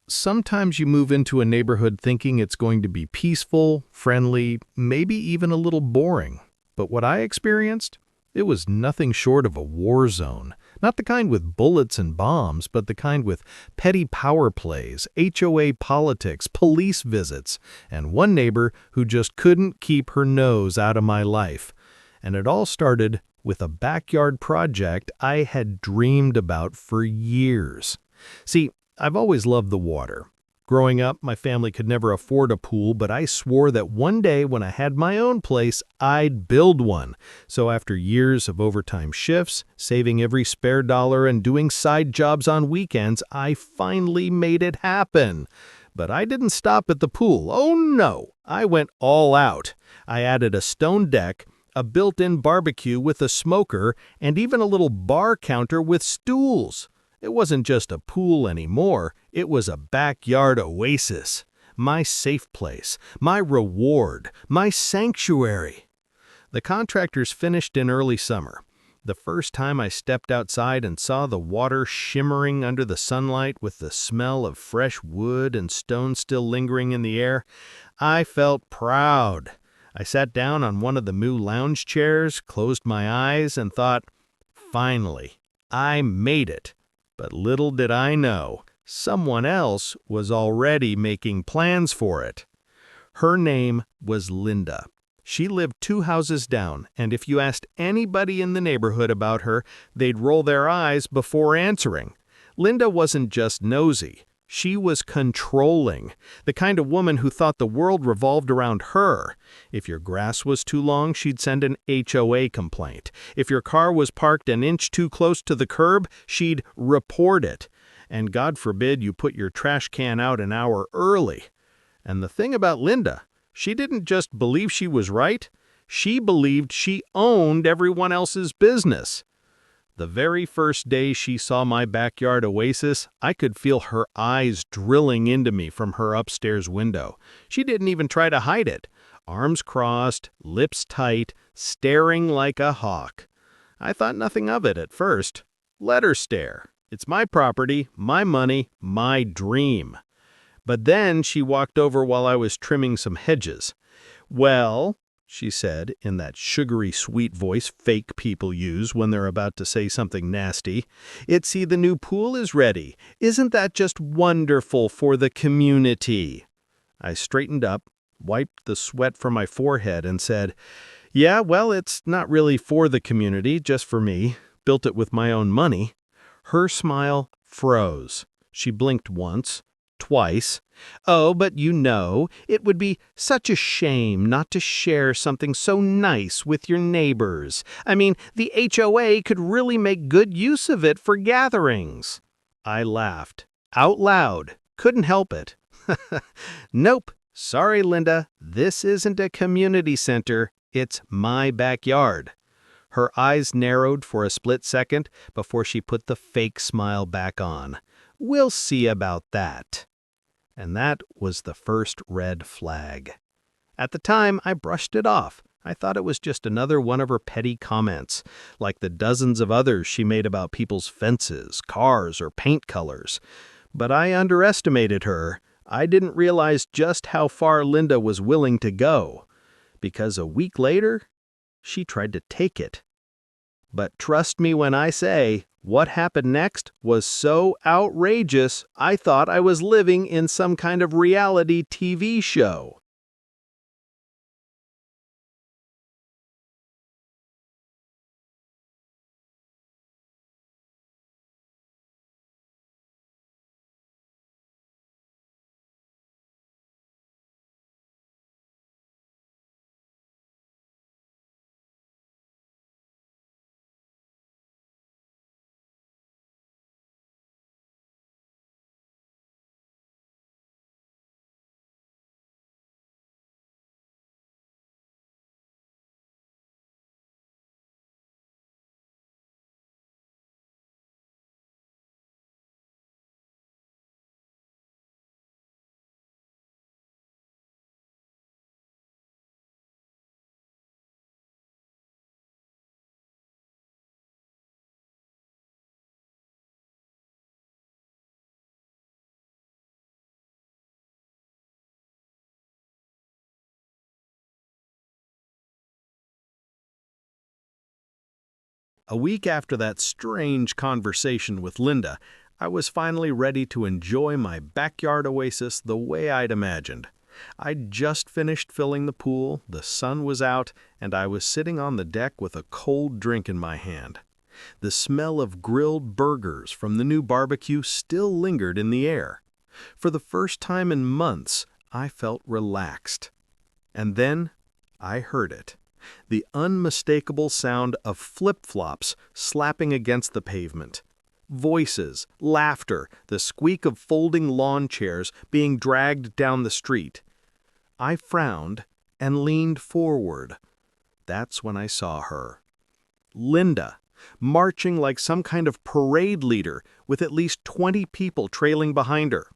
Sometimes you move into a neighborhood thinking it's going to be peaceful, friendly, maybe even a little boring. But what I experienced? It was nothing short of a war zone. Not the kind with bullets and bombs, but the kind with petty power plays, HOA politics, police visits, and one neighbor who just couldn't keep her nose out of my life. And it all started with a backyard project I had dreamed about for years. See, I've always loved the water. Growing up, my family could never afford a pool, but I swore that one day when I had my own place, I'd build one. So after years of overtime shifts, saving every spare dollar, and doing side jobs on weekends, I finally made it happen. But I didn't stop at the pool. Oh no! I went all out. I added a stone deck, a built-in barbecue with a smoker, and even a little bar counter with stools. It wasn't just a pool anymore, it was a backyard oasis. My safe place, my reward, my sanctuary. The contractors finished in early summer. The first time I stepped outside and saw the water shimmering under the sunlight with the smell of fresh wood and stone still lingering in the air, I felt proud. I sat down on one of the new lounge chairs, closed my eyes, and thought, finally, I made it. But little did I know, someone else was already making plans for it. Her name was Linda. She lived 2 houses down, and if you asked anybody in the neighborhood about her, they'd roll their eyes before answering. Linda wasn't just nosy. She was controlling, the kind of woman who thought the world revolved around her. If your grass was too long, she'd send an HOA complaint. If your car was parked an inch too close to the curb, she'd report it. And God forbid you put your trash can out an hour early. And the thing about Linda, she didn't just believe she was right, she believed she owned everyone else's business. The very first day she saw my backyard oasis, I could feel her eyes drilling into me from her upstairs window. She didn't even try to hide it. Arms crossed, lips tight, staring like a hawk. I thought nothing of it at first. Let her stare. It's my property, my money, my dream. But then she walked over while I was trimming some hedges. "Well," she said, in that sugary sweet voice fake people use when they're about to say something nasty, "see, the new pool is ready. Isn't that just wonderful for the community?" I straightened up, wiped the sweat from my forehead, and said, "Yeah, well, it's not really for the community, just for me. Built it with my own money." Her smile froze. She blinked once, twice. "Oh, but it would be such a shame not to share something so nice with your neighbors. I mean, the HOA could really make good use of it for gatherings." I laughed. Out loud. Couldn't help it. "Nope. Sorry, Linda. This isn't a community center. It's my backyard." Her eyes narrowed for a split second before she put the fake smile back on. "We'll see about that." And that was the first red flag. At the time, I brushed it off. I thought it was just another one of her petty comments, like the dozens of others she made about people's fences, cars, or paint colors. But I underestimated her. I didn't realize just how far Linda was willing to go. Because a week later, she tried to take it. But trust me when I say, what happened next was so outrageous, I thought I was living in some kind of reality TV show. A week after that strange conversation with Linda, I was finally ready to enjoy my backyard oasis the way I'd imagined. I'd just finished filling the pool, the sun was out, and I was sitting on the deck with a cold drink in my hand. The smell of grilled burgers from the new barbecue still lingered in the air. For the first time in months, I felt relaxed. And then I heard it. The unmistakable sound of flip-flops slapping against the pavement. Voices, laughter, the squeak of folding lawn chairs being dragged down the street. I frowned and leaned forward. That's when I saw her. Linda, marching like some kind of parade leader with at least 20 people trailing behind her.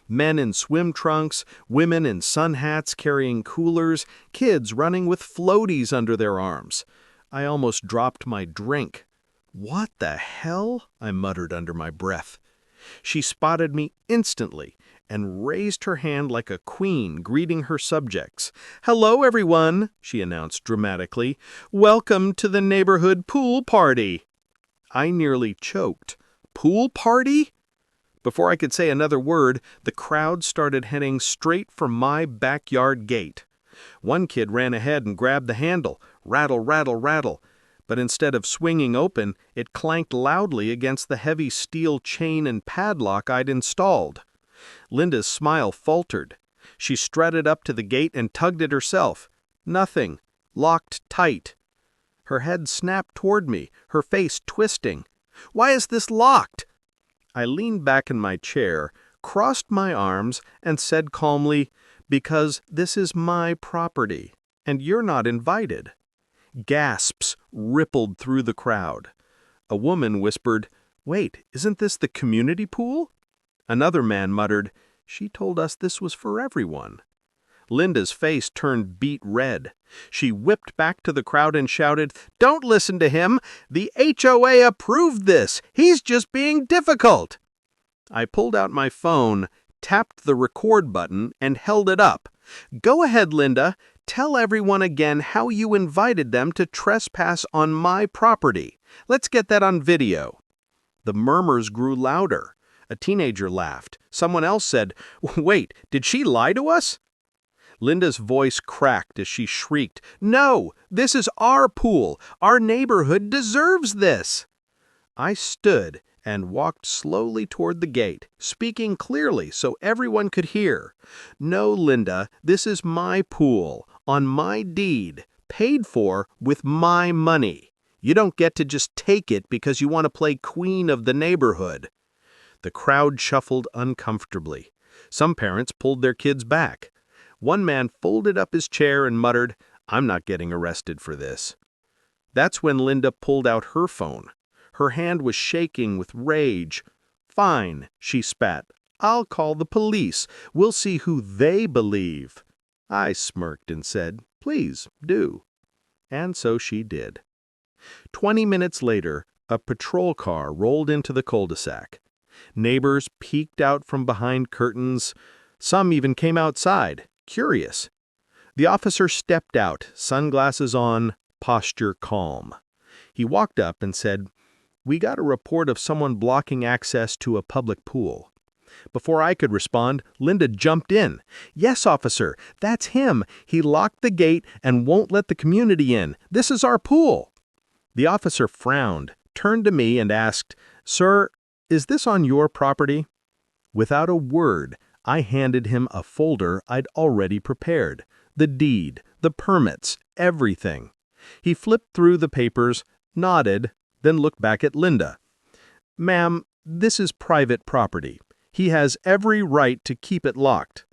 Men in swim trunks, women in sun hats carrying coolers, kids running with floaties under their arms. I almost dropped my drink. "What the hell?" I muttered under my breath. She spotted me instantly and raised her hand like a queen greeting her subjects. "Hello, everyone," she announced dramatically. "Welcome to the neighborhood pool party." I nearly choked. Pool party? Before I could say another word, the crowd started heading straight for my backyard gate. One kid ran ahead and grabbed the handle. Rattle, rattle, rattle. But instead of swinging open, it clanked loudly against the heavy steel chain and padlock I'd installed. Linda's smile faltered. She strutted up to the gate and tugged it herself. Nothing. Locked tight. Her head snapped toward me, her face twisting. "Why is this locked?" I leaned back in my chair, crossed my arms, and said calmly, "Because this is my property, and you're not invited." Gasps rippled through the crowd. A woman whispered, "Wait, isn't this the community pool?" Another man muttered, "She told us this was for everyone." Linda's face turned beet red. She whipped back to the crowd and shouted, "Don't listen to him! The HOA approved this! He's just being difficult!" I pulled out my phone, tapped the record button, and held it up. "Go ahead, Linda. Tell everyone again how you invited them to trespass on my property. Let's get that on video." The murmurs grew louder. A teenager laughed. Someone else said, "Wait, did she lie to us?" Linda's voice cracked as she shrieked, "No! This is our pool! Our neighborhood deserves this!" I stood and walked slowly toward the gate, speaking clearly so everyone could hear. "No, Linda, this is my pool, on my deed, paid for with my money. You don't get to just take it because you want to play queen of the neighborhood." The crowd shuffled uncomfortably. Some parents pulled their kids back. One man folded up his chair and muttered, "I'm not getting arrested for this." That's when Linda pulled out her phone. Her hand was shaking with rage. "Fine," she spat. "I'll call the police. We'll see who they believe." I smirked and said, "Please, do." And so she did. 20 minutes later, a patrol car rolled into the cul-de-sac. Neighbors peeked out from behind curtains. Some even came outside, curious. The officer stepped out, sunglasses on, posture calm. He walked up and said, "We got a report of someone blocking access to a public pool." Before I could respond, Linda jumped in. "Yes, officer, that's him. He locked the gate and won't let the community in. This is our pool." The officer frowned, turned to me and asked, "Sir, is this on your property?" Without a word, I handed him a folder I'd already prepared. The deed, the permits, everything. He flipped through the papers, nodded, then looked back at Linda. "Ma'am, this is private property. He has every right to keep it locked."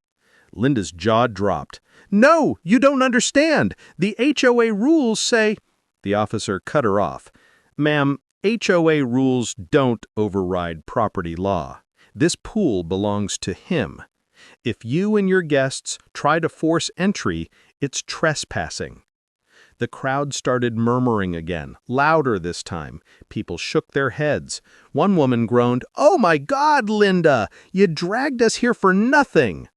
Linda's jaw dropped. "No, you don't understand. The HOA rules say—" The officer cut her off. "Ma'am, HOA rules don't override property law. This pool belongs to him. If you and your guests try to force entry, it's trespassing." The crowd started murmuring again, louder this time. People shook their heads. One woman groaned, "Oh my God, Linda! You dragged us here for nothing!"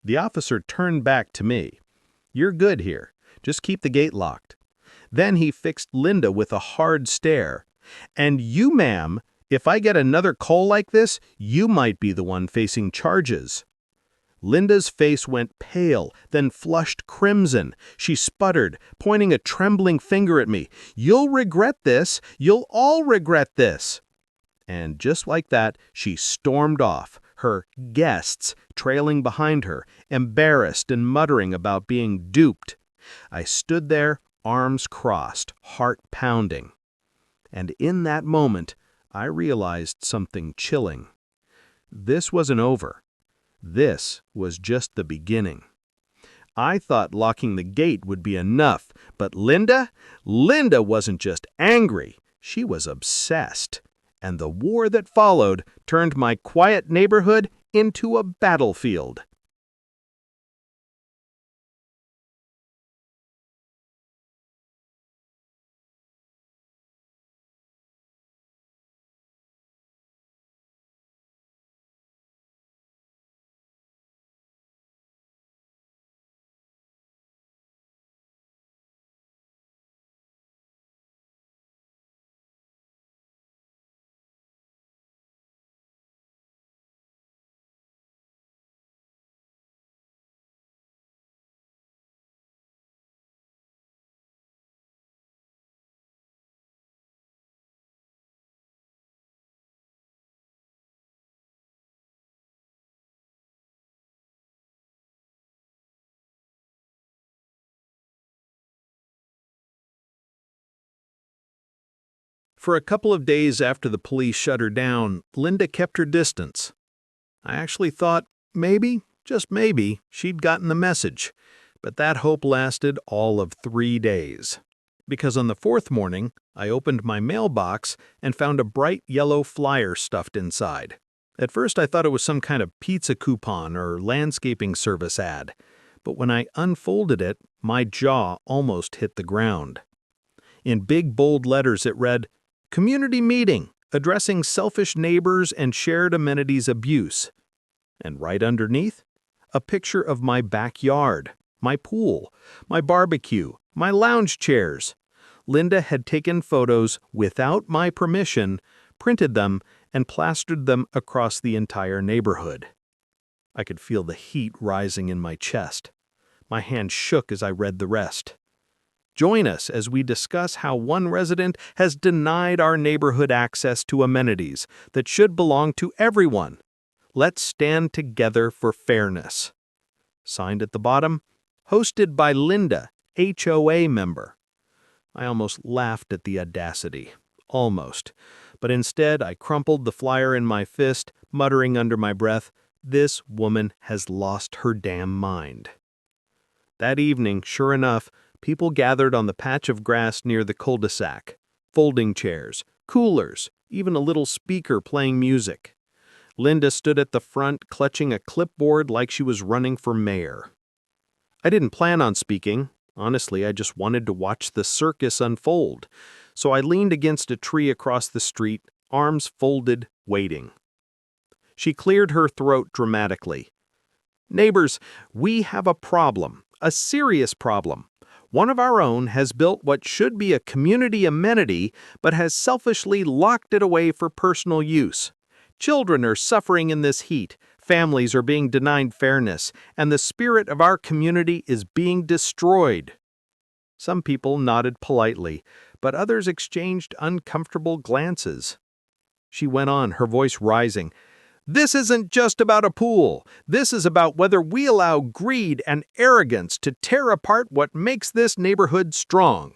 The officer turned back to me. "You're good here. Just keep the gate locked." Then he fixed Linda with a hard stare. And you, ma'am, if I get another call like this, you might be the one facing charges." Linda's face went pale, then flushed crimson. She sputtered, pointing a trembling finger at me. "You'll regret this. You'll all regret this." And just like that, she stormed off, her guests trailing behind her, embarrassed and muttering about being duped. I stood there, arms crossed, heart pounding. And in that moment, I realized something chilling. This wasn't over. This was just the beginning. I thought locking the gate would be enough, but Linda wasn't just angry, she was obsessed. And the war that followed turned my quiet neighborhood into a battlefield. For a couple of days after the police shut her down, Linda kept her distance. I actually thought maybe, just maybe, she'd gotten the message, but that hope lasted all of 3 days. Because on the fourth morning, I opened my mailbox and found a bright yellow flyer stuffed inside. At first I thought it was some kind of pizza coupon or landscaping service ad, but when I unfolded it, my jaw almost hit the ground. In big bold letters it read, "Community Meeting, Addressing Selfish Neighbors and Shared Amenities Abuse." And right underneath, a picture of my backyard, my pool, my barbecue, my lounge chairs. Linda had taken photos without my permission, printed them, and plastered them across the entire neighborhood. I could feel the heat rising in my chest. My hand shook as I read the rest. Join us as we discuss how one resident has denied our neighborhood access to amenities that should belong to everyone. Let's stand together for fairness. Signed at the bottom, hosted by Linda, HOA member. I almost laughed at the audacity. Almost. But instead, I crumpled the flyer in my fist, muttering under my breath, "This woman has lost her damn mind." That evening, sure enough, people gathered on the patch of grass near the cul-de-sac. Folding chairs, coolers, even a little speaker playing music. Linda stood at the front, clutching a clipboard like she was running for mayor. I didn't plan on speaking. Honestly, I just wanted to watch the circus unfold. So I leaned against a tree across the street, arms folded, waiting. She cleared her throat dramatically. "Neighbors, we have a problem, a serious problem. One of our own has built what should be a community amenity, but has selfishly locked it away for personal use. Children are suffering in this heat, families are being denied fairness, and the spirit of our community is being destroyed." Some people nodded politely, but others exchanged uncomfortable glances. She went on, her voice rising. "This isn't just about a pool. This is about whether we allow greed and arrogance to tear apart what makes this neighborhood strong.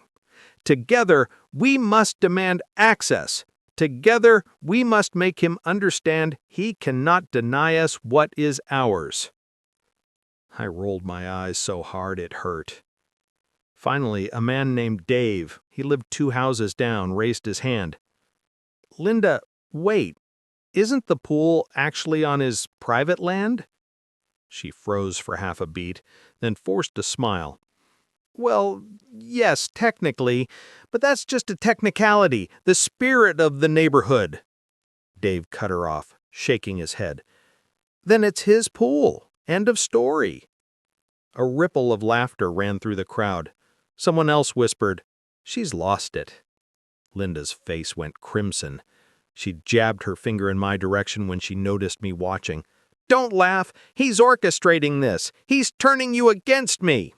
Together, we must demand access. Together, we must make him understand he cannot deny us what is ours." I rolled my eyes so hard it hurt. Finally, a man named Dave, he lived 2 houses down, raised his hand. "Linda, wait. Isn't the pool actually on his private land?" She froze for half a beat, then forced a smile. "Well, yes, technically, but that's just a technicality, the spirit of the neighborhood." Dave cut her off, shaking his head. "Then it's his pool. End of story." A ripple of laughter ran through the crowd. Someone else whispered, "She's lost it." Linda's face went crimson. She jabbed her finger in my direction when she noticed me watching. "Don't laugh! He's orchestrating this! He's turning you against me!"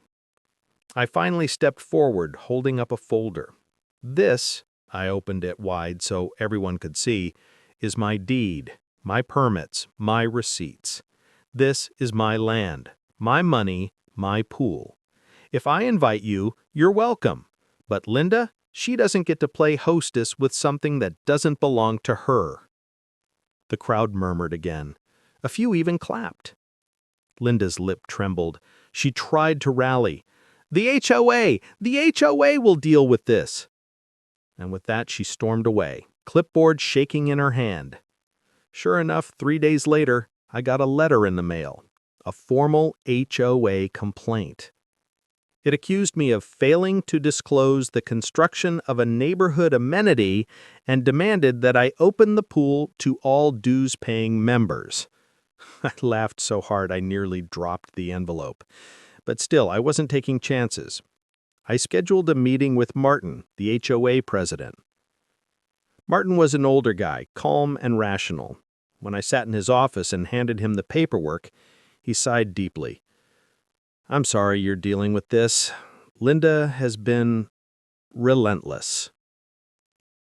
I finally stepped forward, holding up a folder. "This," I opened it wide so everyone could see, "is my deed, my permits, my receipts. This is my land, my money, my pool. If I invite you, you're welcome. But Linda, she doesn't get to play hostess with something that doesn't belong to her." The crowd murmured again. A few even clapped. Linda's lip trembled. She tried to rally. "The HOA! The HOA will deal with this!" And with that she stormed away, clipboard shaking in her hand. Sure enough, 3 days later, I got a letter in the mail. A formal HOA complaint. It accused me of failing to disclose the construction of a neighborhood amenity and demanded that I open the pool to all dues-paying members. I laughed so hard I nearly dropped the envelope. But still, I wasn't taking chances. I scheduled a meeting with Martin, the HOA president. Martin was an older guy, calm and rational. When I sat in his office and handed him the paperwork, he sighed deeply. "I'm sorry you're dealing with this. Linda has been relentless."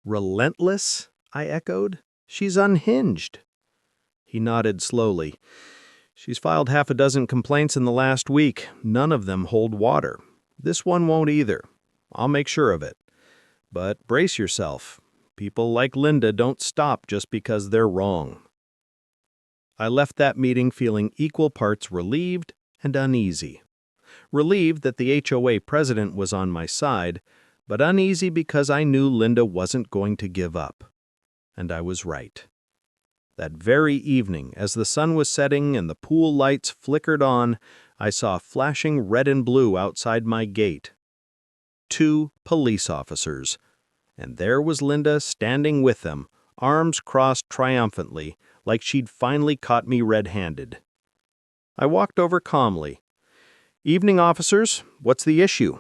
"Relentless?" I echoed. "She's unhinged." He nodded slowly. "She's filed half a dozen complaints in the last week. None of them hold water. This one won't either. I'll make sure of it. But brace yourself. People like Linda don't stop just because they're wrong." I left that meeting feeling equal parts relieved and uneasy. Relieved that the HOA president was on my side, but uneasy because I knew Linda wasn't going to give up. And I was right. That very evening, as the sun was setting and the pool lights flickered on, I saw flashing red and blue outside my gate. 2 police officers. And there was Linda standing with them, arms crossed triumphantly, like she'd finally caught me red-handed. I walked over calmly. "Evening, officers. What's the issue?"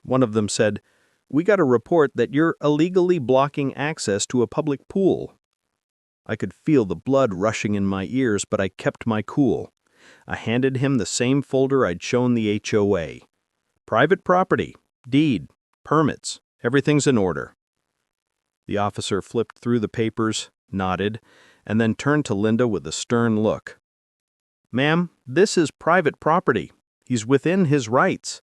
One of them said, "We got a report that you're illegally blocking access to a public pool." I could feel the blood rushing in my ears, but I kept my cool. I handed him the same folder I'd shown the HOA. "Private property, deed, permits, everything's in order." The officer flipped through the papers, nodded, and then turned to Linda with a stern look. "Ma'am, this is private property. He's within his rights."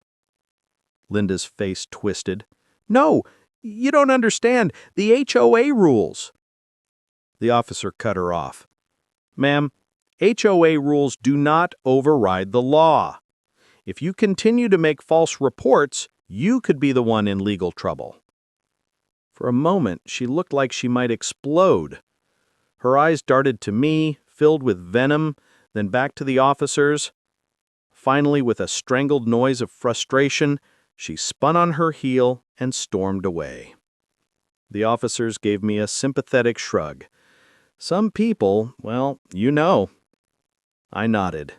Linda's face twisted. "No, you don't understand. The HOA rules." The officer cut her off. "Ma'am, HOA rules do not override the law. If you continue to make false reports, you could be the one in legal trouble." For a moment, she looked like she might explode. Her eyes darted to me, filled with venom, then back to the officers. Finally, with a strangled noise of frustration, she spun on her heel and stormed away. The officers gave me a sympathetic shrug. Some people, well, you know. I nodded.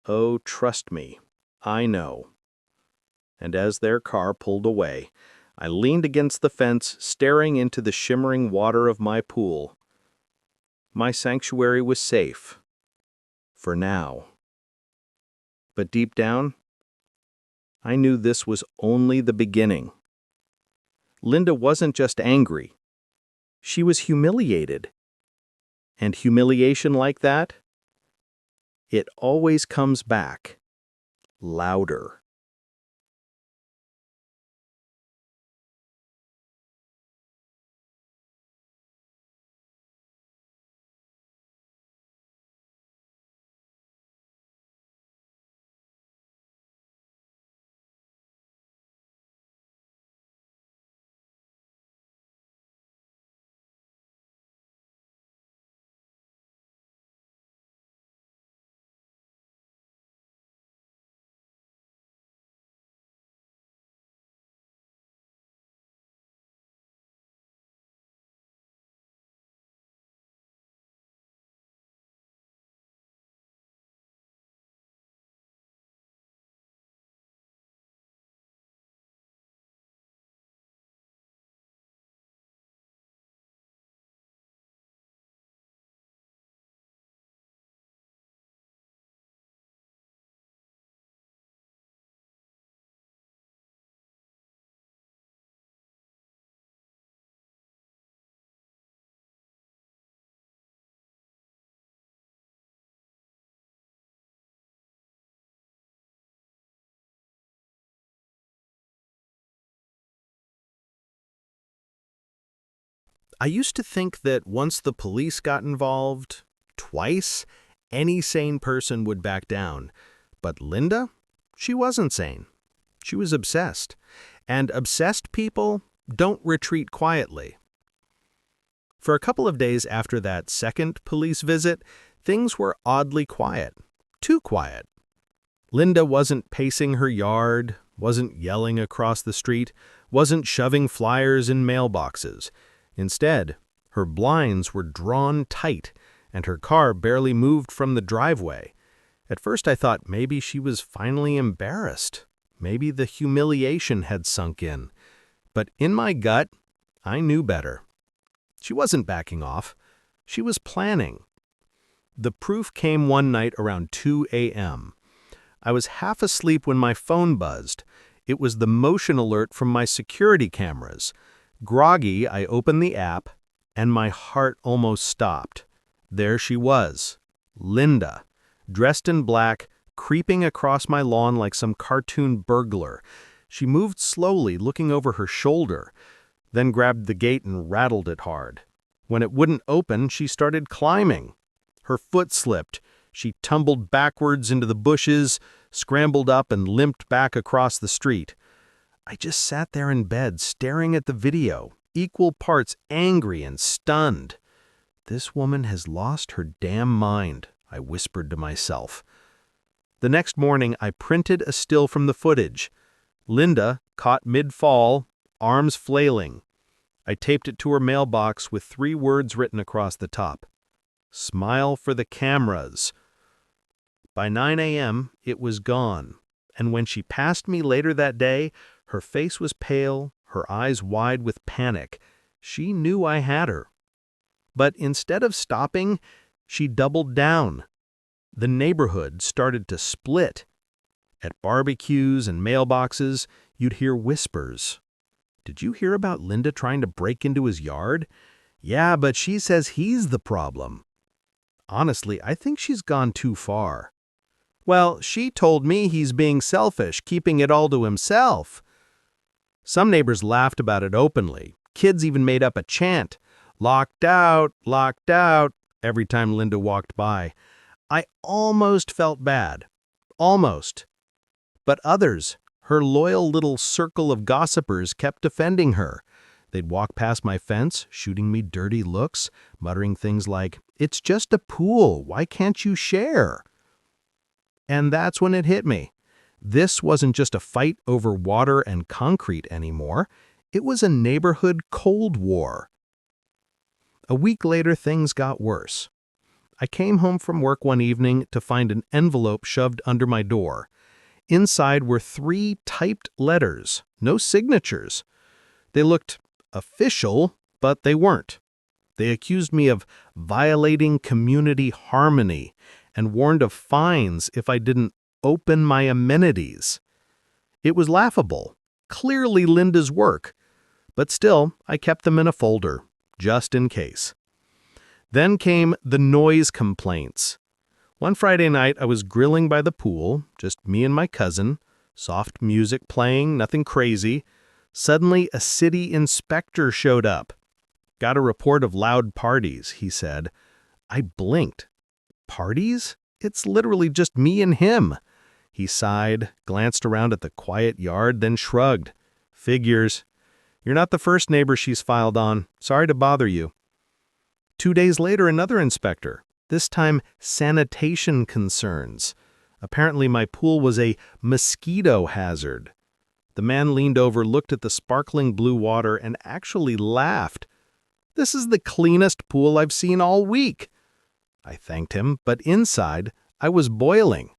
Oh, trust me, I know. And as their car pulled away, I leaned against the fence, staring into the shimmering water of my pool. My sanctuary was safe. For now. But deep down, I knew this was only the beginning. Linda wasn't just angry. She was humiliated. And humiliation like that, it always comes back, louder. I used to think that once the police got involved, twice, any sane person would back down. But Linda? She wasn't sane. She was obsessed. And obsessed people don't retreat quietly. For a couple of days after that second police visit, things were oddly quiet. Too quiet. Linda wasn't pacing her yard, wasn't yelling across the street, wasn't shoving flyers in mailboxes. Instead, her blinds were drawn tight, and her car barely moved from the driveway. At first I thought maybe she was finally embarrassed. Maybe the humiliation had sunk in. But in my gut, I knew better. She wasn't backing off. She was planning. The proof came one night around 2 a.m. I was half asleep when my phone buzzed. It was the motion alert from my security cameras. Groggy, I opened the app, and my heart almost stopped. There she was, Linda, dressed in black, creeping across my lawn like some cartoon burglar. She moved slowly, looking over her shoulder, then grabbed the gate and rattled it hard. When it wouldn't open, she started climbing. Her foot slipped. She tumbled backwards into the bushes, scrambled up, and limped back across the street. I just sat there in bed, staring at the video, equal parts angry and stunned. This woman has lost her damn mind, I whispered to myself. The next morning, I printed a still from the footage. Linda, caught mid-fall, arms flailing. I taped it to her mailbox with 3 words written across the top. Smile for the cameras. By 9 a.m., it was gone, and when she passed me later that day, her face was pale, her eyes wide with panic. She knew I had her. But instead of stopping, she doubled down. The neighborhood started to split. At barbecues and mailboxes, you'd hear whispers. Did you hear about Linda trying to break into his yard? Yeah, but she says he's the problem. Honestly, I think she's gone too far. Well, she told me he's being selfish, keeping it all to himself. Some neighbors laughed about it openly. Kids even made up a chant, locked out, every time Linda walked by. I almost felt bad. Almost. But others, her loyal little circle of gossipers, kept defending her. They'd walk past my fence, shooting me dirty looks, muttering things like, "It's just a pool, why can't you share?" And that's when it hit me. This wasn't just a fight over water and concrete anymore. It was a neighborhood Cold War. A week later, things got worse. I came home from work one evening to find an envelope shoved under my door. Inside were 3 typed letters, no signatures. They looked official, but they weren't. They accused me of violating community harmony and warned of fines if I didn't open my amenities. It was laughable, clearly Linda's work, but still I kept them in a folder, just in case. Then came the noise complaints. One Friday night I was grilling by the pool, just me and my cousin, soft music playing, nothing crazy. Suddenly a city inspector showed up. Got a report of loud parties, he said. I blinked. Parties? It's literally just me and him. He sighed, glanced around at the quiet yard, then shrugged. Figures. You're not the first neighbor she's filed on. Sorry to bother you. 2 days later, another inspector. This time, sanitation concerns. Apparently my pool was a mosquito hazard. The man leaned over, looked at the sparkling blue water, and actually laughed. This is the cleanest pool I've seen all week. I thanked him, but inside, I was boiling.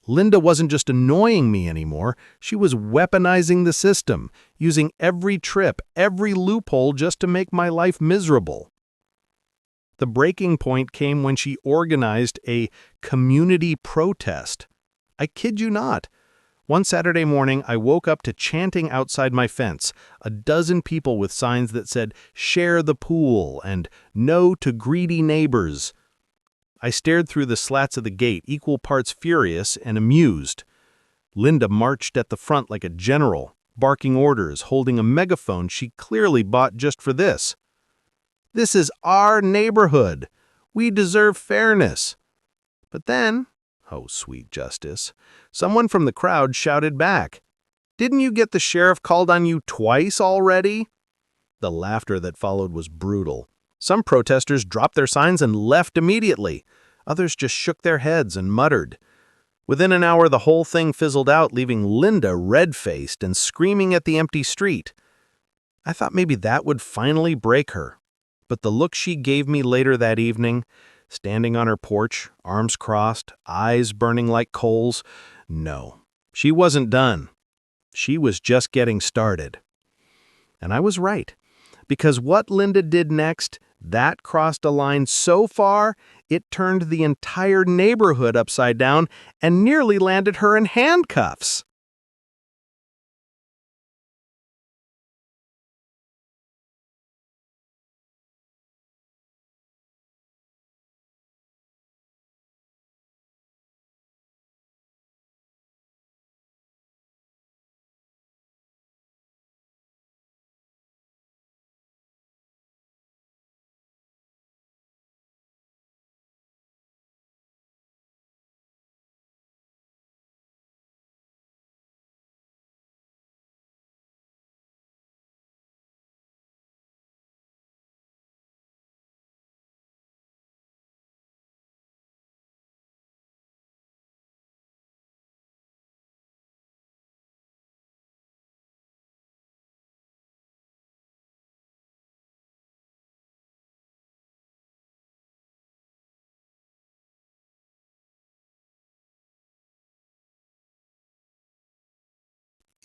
Linda wasn't just annoying me anymore, she was weaponizing the system, using every trip, every loophole just to make my life miserable. The breaking point came when she organized a community protest. I kid you not. One Saturday morning, I woke up to chanting outside my fence, a dozen people with signs that said, "Share the pool," and "No to greedy neighbors." I stared through the slats of the gate, equal parts furious and amused. Linda marched at the front like a general, barking orders, holding a megaphone she clearly bought just for this. This is our neighborhood. We deserve fairness. But then, oh sweet justice, someone from the crowd shouted back, "Didn't you get the sheriff called on you twice already?" The laughter that followed was brutal. Some protesters dropped their signs and left immediately. Others just shook their heads and muttered. Within an hour, the whole thing fizzled out, leaving Linda red-faced and screaming at the empty street. I thought maybe that would finally break her. But the look she gave me later that evening, standing on her porch, arms crossed, eyes burning like coals, no, she wasn't done. She was just getting started. And I was right, because what Linda did next, that crossed a line so far, it turned the entire neighborhood upside down and nearly landed her in handcuffs.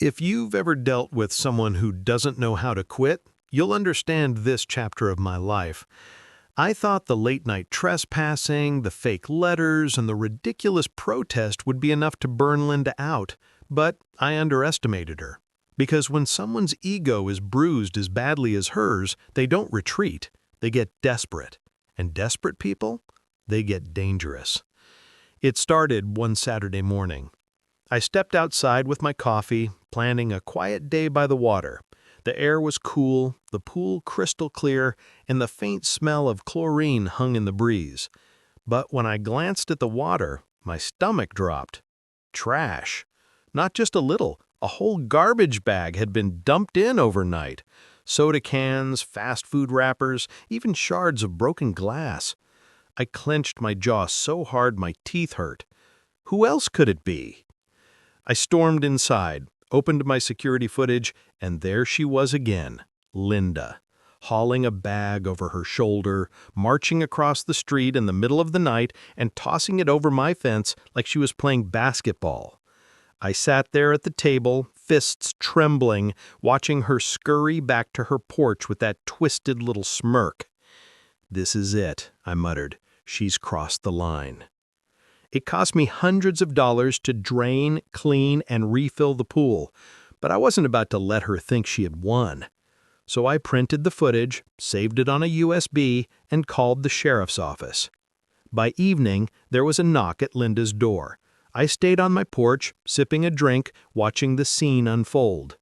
If you've ever dealt with someone who doesn't know how to quit, you'll understand this chapter of my life. I thought the late-night trespassing, the fake letters, and the ridiculous protest would be enough to burn Linda out, but I underestimated her. Because when someone's ego is bruised as badly as hers, they don't retreat, they get desperate. And desperate people? They get dangerous. It started one Saturday morning. I stepped outside with my coffee, planning a quiet day by the water. The air was cool, the pool crystal clear, and the faint smell of chlorine hung in the breeze. But when I glanced at the water, my stomach dropped. Trash. Not just a little, a whole garbage bag had been dumped in overnight. Soda cans, fast food wrappers, even shards of broken glass. I clenched my jaw so hard my teeth hurt. Who else could it be? I stormed inside, opened my security footage, and there she was again, Linda, hauling a bag over her shoulder, marching across the street in the middle of the night, and tossing it over my fence like she was playing basketball. I sat there at the table, fists trembling, watching her scurry back to her porch with that twisted little smirk. "This is it," I muttered. "She's crossed the line." It cost me hundreds of dollars to drain, clean, and refill the pool, but I wasn't about to let her think she had won. So I printed the footage, saved it on a USB, and called the sheriff's office. By evening, there was a knock at Linda's door. I stayed on my porch, sipping a drink, watching the scene unfold.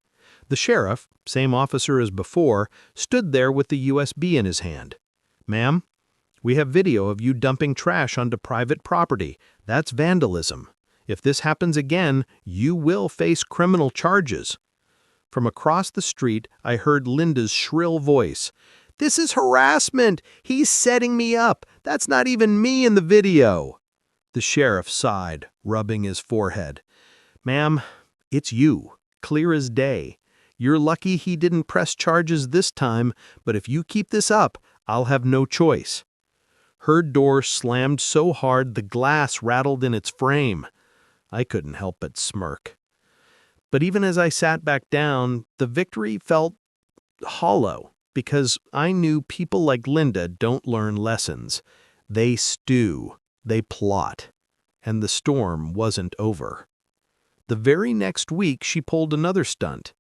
The sheriff, same officer as before, stood there with the USB in his hand. "Ma'am, we have video of you dumping trash onto private property. That's vandalism. If this happens again, you will face criminal charges." From across the street, I heard Linda's shrill voice. "This is harassment! He's setting me up! That's not even me in the video!" The sheriff sighed, rubbing his forehead. "Ma'am, it's you, clear as day. You're lucky he didn't press charges this time, but if you keep this up, I'll have no choice." Her door slammed so hard the glass rattled in its frame. I couldn't help but smirk. But even as I sat back down, the victory felt hollow, because I knew people like Linda don't learn lessons. They stew, they plot, and the storm wasn't over. The very next week, she pulled another stunt.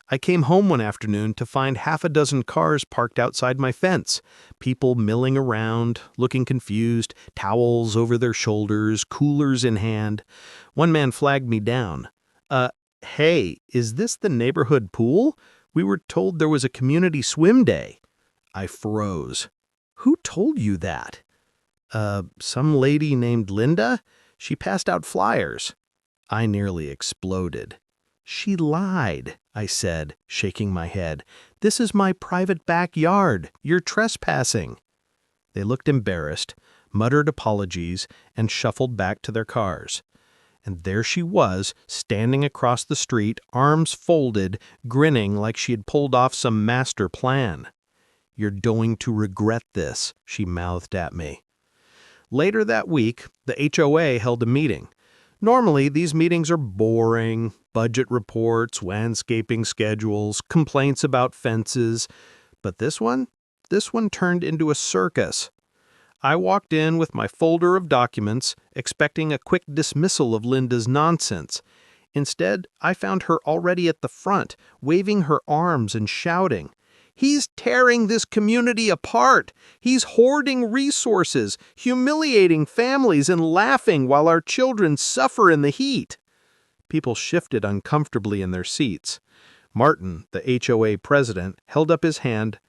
I came home one afternoon to find half a dozen cars parked outside my fence, people milling around, looking confused, towels over their shoulders, coolers in hand. One man flagged me down. Hey, is this the neighborhood pool? We were told there was a community swim day." I froze. Who told you that? Some lady named Linda? She passed out flyers. I nearly exploded. She lied, I said, shaking my head. This is my private backyard. You're trespassing. They looked embarrassed, muttered apologies, and shuffled back to their cars. And there she was, standing across the street, arms folded, grinning like she had pulled off some master plan. You're going to regret this, she mouthed at me. Later that week, the HOA held a meeting. Normally, these meetings are boring, budget reports, landscaping schedules, complaints about fences. But this one turned into a circus. I walked in with my folder of documents, expecting a quick dismissal of Linda's nonsense. Instead, I found her already at the front, waving her arms and shouting, "He's tearing this community apart! He's hoarding resources, humiliating families, and laughing while our children suffer in the heat." People shifted uncomfortably in their seats. Martin, the HOA president, held up his hand.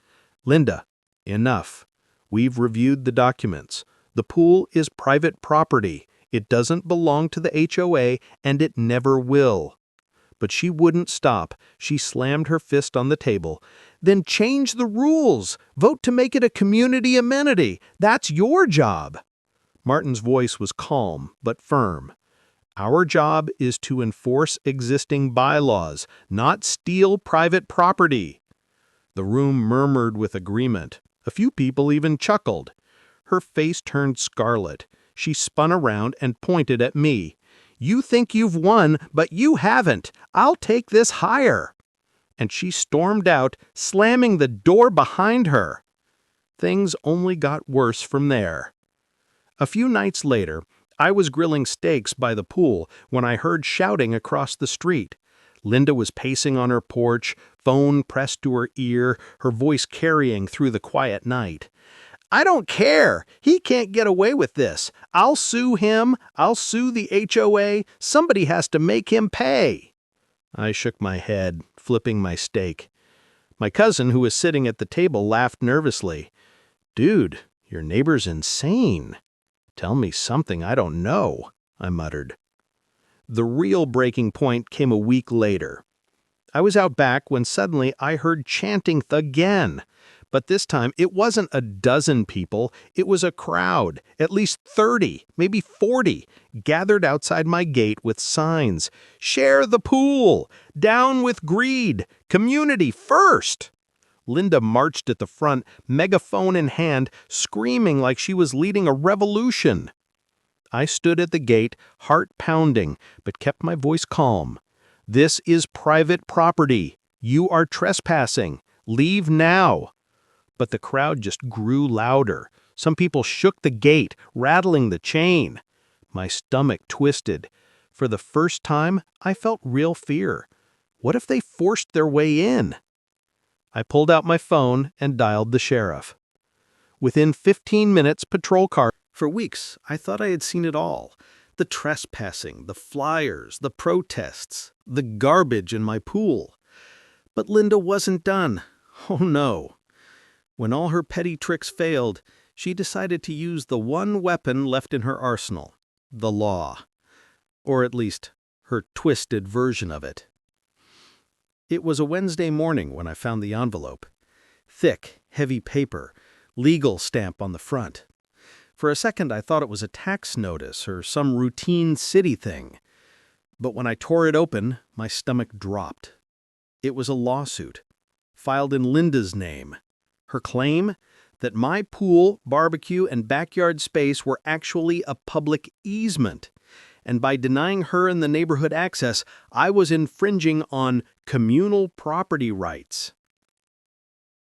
"Linda, enough. We've reviewed the documents. The pool is private property. It doesn't belong to the HOA, and it never will." But she wouldn't stop. She slammed her fist on the table. "Then change the rules. Vote to make it a community amenity. That's your job." Martin's voice was calm but firm. "Our job is to enforce existing bylaws, not steal private property." The room murmured with agreement. A few people even chuckled. Her face turned scarlet. She spun around and pointed at me. "You think you've won, but you haven't. I'll take this higher." And she stormed out, slamming the door behind her. Things only got worse from there. A few nights later, I was grilling steaks by the pool when I heard shouting across the street. Linda was pacing on her porch, phone pressed to her ear, her voice carrying through the quiet night. "I don't care. He can't get away with this. I'll sue him. I'll sue the HOA. Somebody has to make him pay." I shook my head, flipping my steak. My cousin, who was sitting at the table, laughed nervously. "Dude, your neighbor's insane." "Tell me something I don't know," I muttered. The real breaking point came a week later. I was out back when suddenly I heard chanting again. But this time it wasn't a dozen people, it was a crowd, at least 30, maybe 40, gathered outside my gate with signs. "Share the pool! Down with greed! Community first!" Linda marched at the front, megaphone in hand, screaming like she was leading a revolution. I stood at the gate, heart pounding, but kept my voice calm. "This is private property. You are trespassing. Leave now." But the crowd just grew louder. Some people shook the gate, rattling the chain. My stomach twisted. For the first time, I felt real fear. What if they forced their way in? I pulled out my phone and dialed the sheriff. Within 15 minutes, patrol car. For weeks, I thought I had seen it all. The trespassing, the flyers, the protests, the garbage in my pool. But Linda wasn't done. Oh no. When all her petty tricks failed, she decided to use the one weapon left in her arsenal, the law. Or at least, her twisted version of it. It was a Wednesday morning when I found the envelope. Thick, heavy paper, legal stamp on the front. For a second, I thought it was a tax notice or some routine city thing. But when I tore it open, my stomach dropped. It was a lawsuit, filed in Linda's name. Her claim? That my pool, barbecue, and backyard space were actually a public easement. And by denying her and the neighborhood access, I was infringing on communal property rights.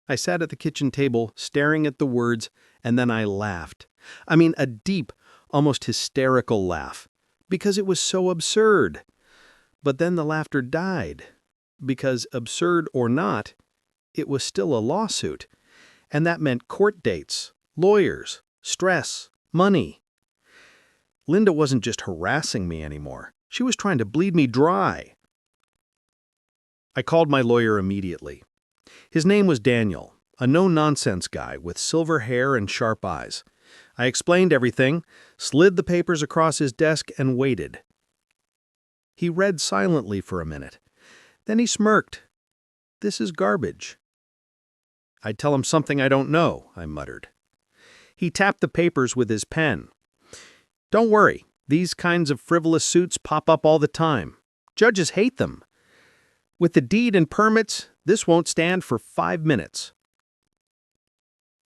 I sat at the kitchen table, staring at the words, and then I laughed. I mean, a deep, almost hysterical laugh, because it was so absurd. But then the laughter died, because absurd or not, it was still a lawsuit, and that meant court dates, lawyers, stress, money. Linda wasn't just harassing me anymore. She was trying to bleed me dry. I called my lawyer immediately. His name was Daniel. a no-nonsense guy with silver hair and sharp eyes. I explained everything, slid the papers across his desk, and waited. He read silently for a minute. Then he smirked. "This is garbage." "I'd tell him something I don't know," I muttered. He tapped the papers with his pen. "Don't worry, these kinds of frivolous suits pop up all the time. Judges hate them. With the deed and permits, this won't stand for 5 minutes."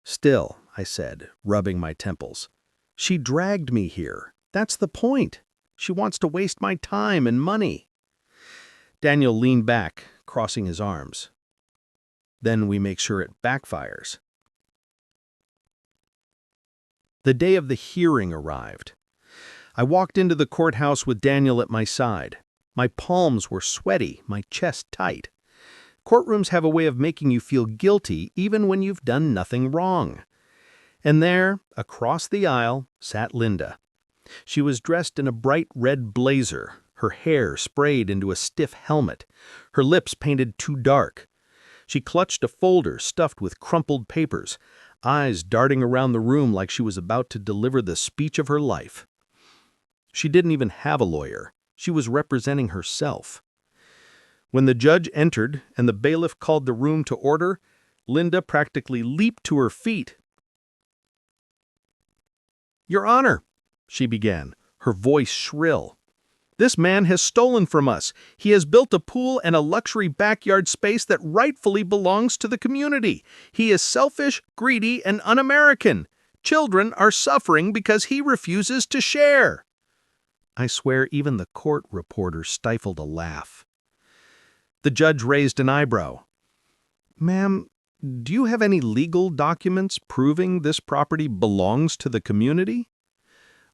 "Still," I said, rubbing my temples. "She dragged me here. That's the point. She wants to waste my time and money." Daniel leaned back, crossing his arms. "Then we make sure it backfires." The day of the hearing arrived. I walked into the courthouse with Daniel at my side. My palms were sweaty, my chest tight. Courtrooms have a way of making you feel guilty even when you've done nothing wrong. And there, across the aisle, sat Linda. She was dressed in a bright red blazer, her hair sprayed into a stiff helmet, her lips painted too dark. She clutched a folder stuffed with crumpled papers, eyes darting around the room like she was about to deliver the speech of her life. She didn't even have a lawyer. She was representing herself. When the judge entered and the bailiff called the room to order, Linda practically leaped to her feet. "Your Honor," she began, her voice shrill, "this man has stolen from us. He has built a pool and a luxury backyard space that rightfully belongs to the community. He is selfish, greedy, and un-American. Children are suffering because he refuses to share." I swear even the court reporter stifled a laugh. The judge raised an eyebrow. "Ma'am, do you have any legal documents proving this property belongs to the community?"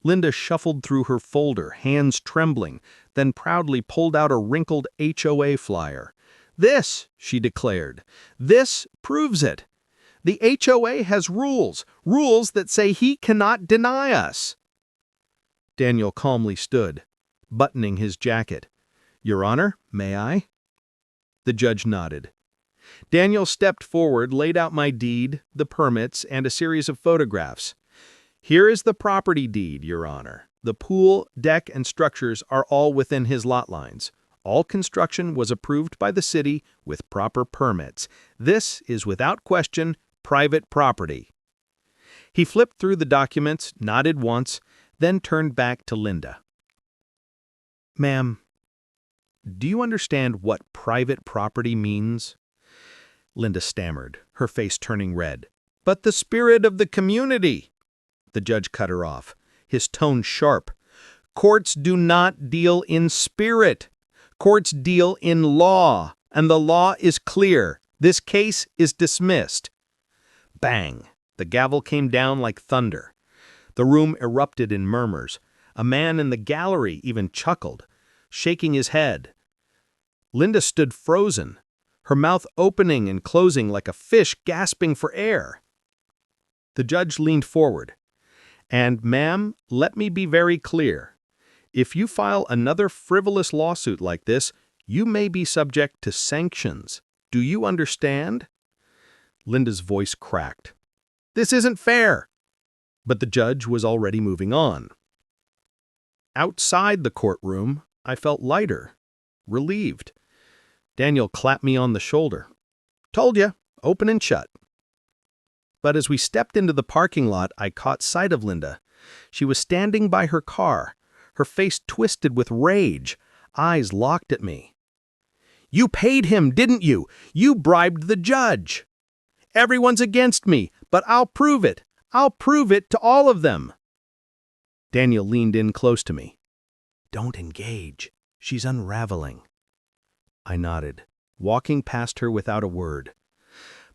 Linda shuffled through her folder, hands trembling, then proudly pulled out a wrinkled HOA flyer. "This," she declared, "this proves it. The HOA has rules that say he cannot deny us." Daniel calmly stood, buttoning his jacket. "Your Honor, may I?" The judge nodded. Daniel stepped forward, laid out my deed, the permits, and a series of photographs. "Here is the property deed, Your Honor. The pool, deck, and structures are all within his lot lines. All construction was approved by the city with proper permits. This is without question private property." He flipped through the documents, nodded once, then turned back to Linda. "Ma'am, do you understand what private property means?" Linda stammered, her face turning red. "But the spirit of the community!" The judge cut her off, his tone sharp. "Courts do not deal in spirit. Courts deal in law, and the law is clear. This case is dismissed." Bang! The gavel came down like thunder. The room erupted in murmurs. A man in the gallery even chuckled, shaking his head. Linda stood frozen, her mouth opening and closing like a fish gasping for air. The judge leaned forward. "And, ma'am, let me be very clear. If you file another frivolous lawsuit like this, you may be subject to sanctions. Do you understand?" Linda's voice cracked. "This isn't fair." But the judge was already moving on. Outside the courtroom, I felt lighter, relieved. Daniel clapped me on the shoulder. "Told you, open and shut." But as we stepped into the parking lot, I caught sight of Linda. She was standing by her car, her face twisted with rage, eyes locked at me. "You paid him, didn't you? You bribed the judge." "Everyone's against me, but I'll prove it. I'll prove it to all of them." Daniel leaned in close to me. "Don't engage. She's unraveling." I nodded, walking past her without a word.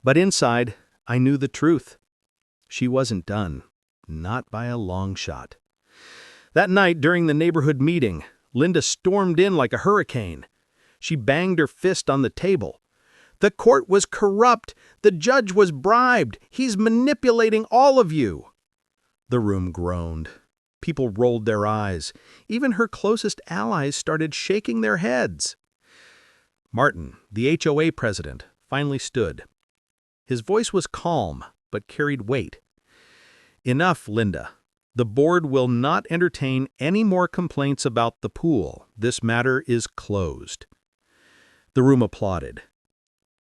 But inside, I knew the truth. She wasn't done, not by a long shot. That night, during the neighborhood meeting, Linda stormed in like a hurricane. She banged her fist on the table. "The court was corrupt. The judge was bribed. He's manipulating all of you." The room groaned. People rolled their eyes. Even her closest allies started shaking their heads. Martin, the HOA president, finally stood. His voice was calm, but carried weight. "Enough, Linda. The board will not entertain any more complaints about the pool. This matter is closed." The room applauded.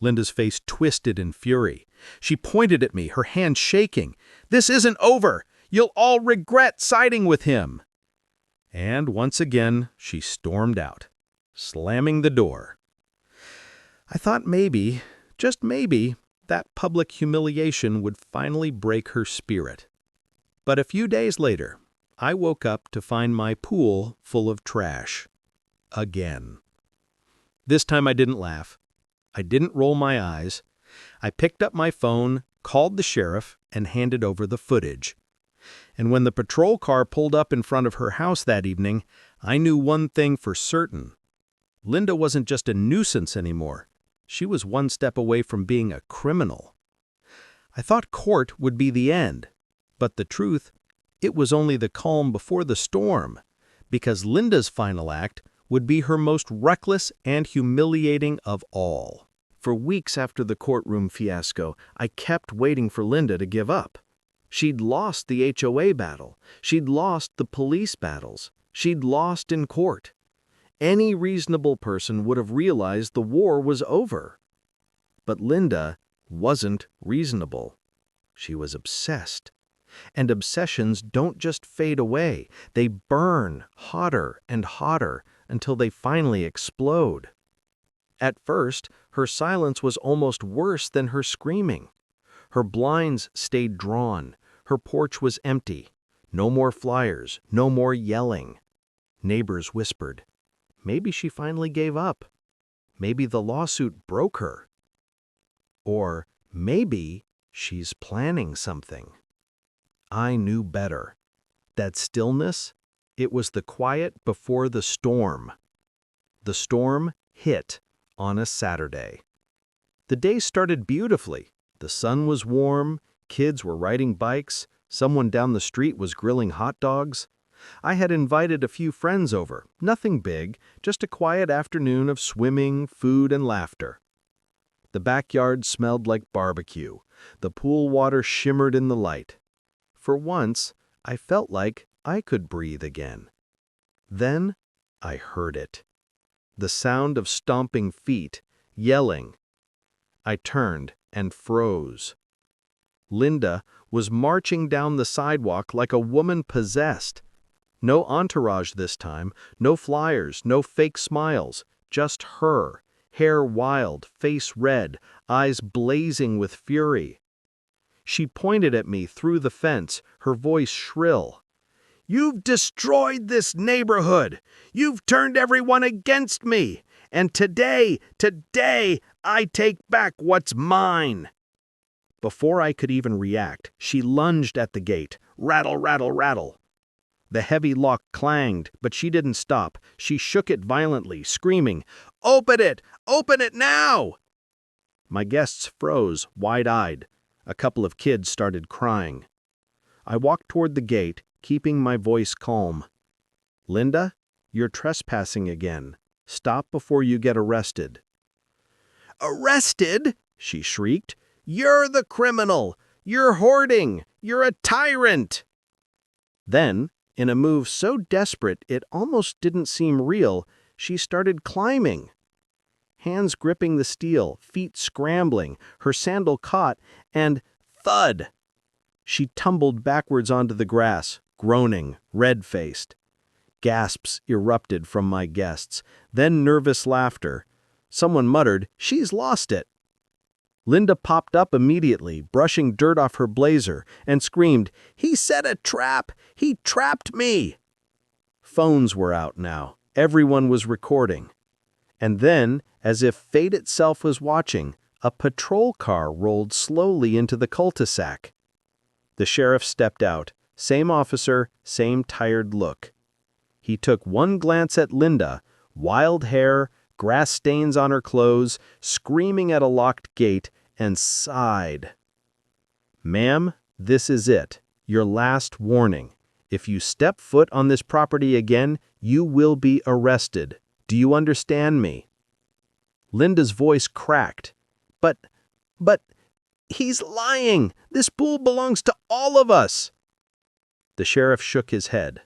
Linda's face twisted in fury. She pointed at me, her hand shaking. "This isn't over! You'll all regret siding with him!" And once again, she stormed out, slamming the door. I thought maybe, just maybe, that public humiliation would finally break her spirit. But a few days later, I woke up to find my pool full of trash. Again. This time I didn't laugh. I didn't roll my eyes. I picked up my phone, called the sheriff, and handed over the footage. And when the patrol car pulled up in front of her house that evening, I knew one thing for certain. Linda wasn't just a nuisance anymore. She was one step away from being a criminal. I thought court would be the end. But the truth, it was only the calm before the storm, because Linda's final act would be her most reckless and humiliating of all. For weeks after the courtroom fiasco, I kept waiting for Linda to give up. She'd lost the HOA battle. She'd lost the police battles. She'd lost in court. Any reasonable person would have realized the war was over. But Linda wasn't reasonable. She was obsessed. And obsessions don't just fade away. They burn hotter and hotter until they finally explode. At first, her silence was almost worse than her screaming. Her blinds stayed drawn. Her porch was empty. No more flyers, no more yelling. Neighbors whispered. Maybe she finally gave up. Maybe the lawsuit broke her. Or maybe she's planning something. I knew better. That stillness, it was the quiet before the storm. The storm hit on a Saturday. The day started beautifully. The sun was warm, kids were riding bikes, someone down the street was grilling hot dogs. I had invited a few friends over, nothing big, just a quiet afternoon of swimming, food, and laughter. The backyard smelled like barbecue. The pool water shimmered in the light. For once, I felt like I could breathe again. Then, I heard it. The sound of stomping feet, yelling. I turned and froze. Linda was marching down the sidewalk like a woman possessed. No entourage this time, no flyers, no fake smiles, just her, hair wild, face red, eyes blazing with fury. She pointed at me through the fence, her voice shrill. "You've destroyed this neighborhood! You've turned everyone against me! And today, I take back what's mine!" Before I could even react, she lunged at the gate. Rattle, rattle, rattle. The heavy lock clanged, but she didn't stop. She shook it violently, screaming, "Open it! Open it now!" My guests froze, wide-eyed. A couple of kids started crying. I walked toward the gate, keeping my voice calm. "Linda, you're trespassing again. Stop before you get arrested." "Arrested?" she shrieked. "You're the criminal! You're hoarding! You're a tyrant!" Then, in a move so desperate it almost didn't seem real, she started climbing. Hands gripping the steel, feet scrambling, her sandal caught, and thud! She tumbled backwards onto the grass, groaning, red-faced. Gasps erupted from my guests, then nervous laughter. Someone muttered, "She's lost it." Linda popped up immediately, brushing dirt off her blazer, and screamed, "He set a trap! He trapped me!" Phones were out now. Everyone was recording. And then, as if fate itself was watching, a patrol car rolled slowly into the cul-de-sac. The sheriff stepped out, same officer, same tired look. He took one glance at Linda, wild hair, grass stains on her clothes, screaming at a locked gate, and sighed. "Ma'am, this is it, your last warning. If you step foot on this property again, you will be arrested. Do you understand me?" Linda's voice cracked. But, He's lying! This pool belongs to all of us!" The sheriff shook his head.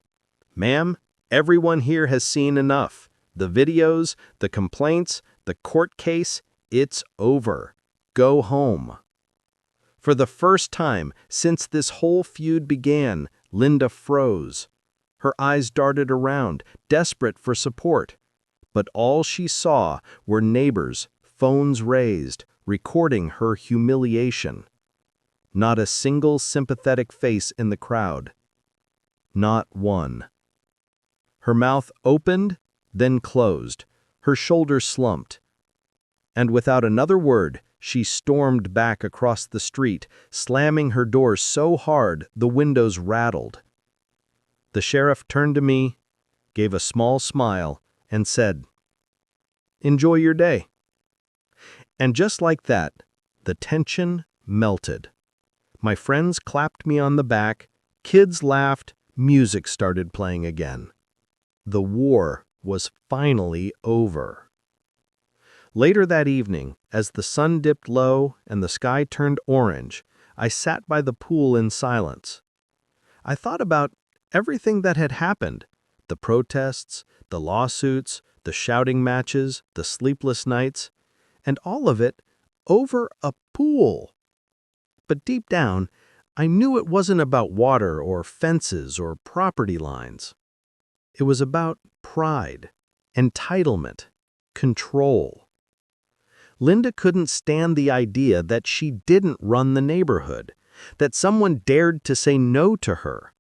"Ma'am, everyone here has seen enough. The videos, the complaints, the court case, it's over. Go home." For the first time since this whole feud began, Linda froze. Her eyes darted around, desperate for support. But all she saw were neighbors, phones raised, recording her humiliation. Not a single sympathetic face in the crowd. Not one. Her mouth opened, then closed. Her shoulders slumped. And without another word, she stormed back across the street, slamming her door so hard the windows rattled. The sheriff turned to me, gave a small smile, and said, "Enjoy your day." And just like that, the tension melted. My friends clapped me on the back, kids laughed, music started playing again. The war was finally over. Later that evening, as the sun dipped low and the sky turned orange, I sat by the pool in silence. I thought about everything that had happened, the protests, the lawsuits, the shouting matches, the sleepless nights, and all of it over a pool. But deep down, I knew it wasn't about water or fences or property lines. It was about pride, entitlement, control. Linda couldn't stand the idea that she didn't run the neighborhood, that someone dared to say no to her.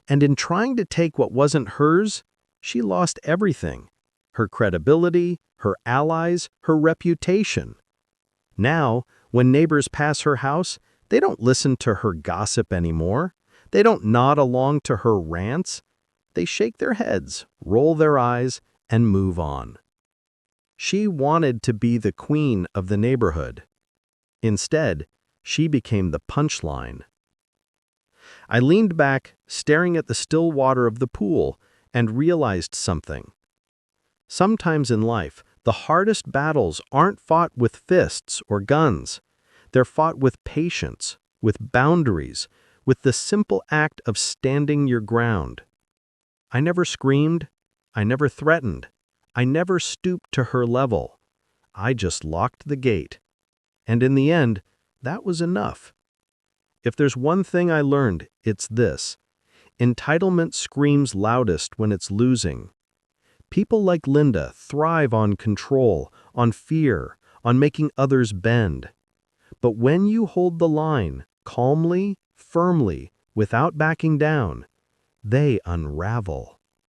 And in trying to take what wasn't hers, she lost everything: her credibility, her allies, her reputation. Now, when neighbors pass her house, they don't listen to her gossip anymore. They don't nod along to her rants. They shake their heads, roll their eyes, and move on. She wanted to be the queen of the neighborhood. Instead, she became the punchline. I leaned back, staring at the still water of the pool, and realized something. Sometimes in life, the hardest battles aren't fought with fists or guns. They're fought with patience, with boundaries, with the simple act of standing your ground. I never screamed. I never threatened. I never stooped to her level. I just locked the gate. And in the end, that was enough. If there's one thing I learned, it's this: entitlement screams loudest when it's losing. People like Linda thrive on control, on fear, on making others bend. But when you hold the line, calmly, firmly, without backing down, they unravel.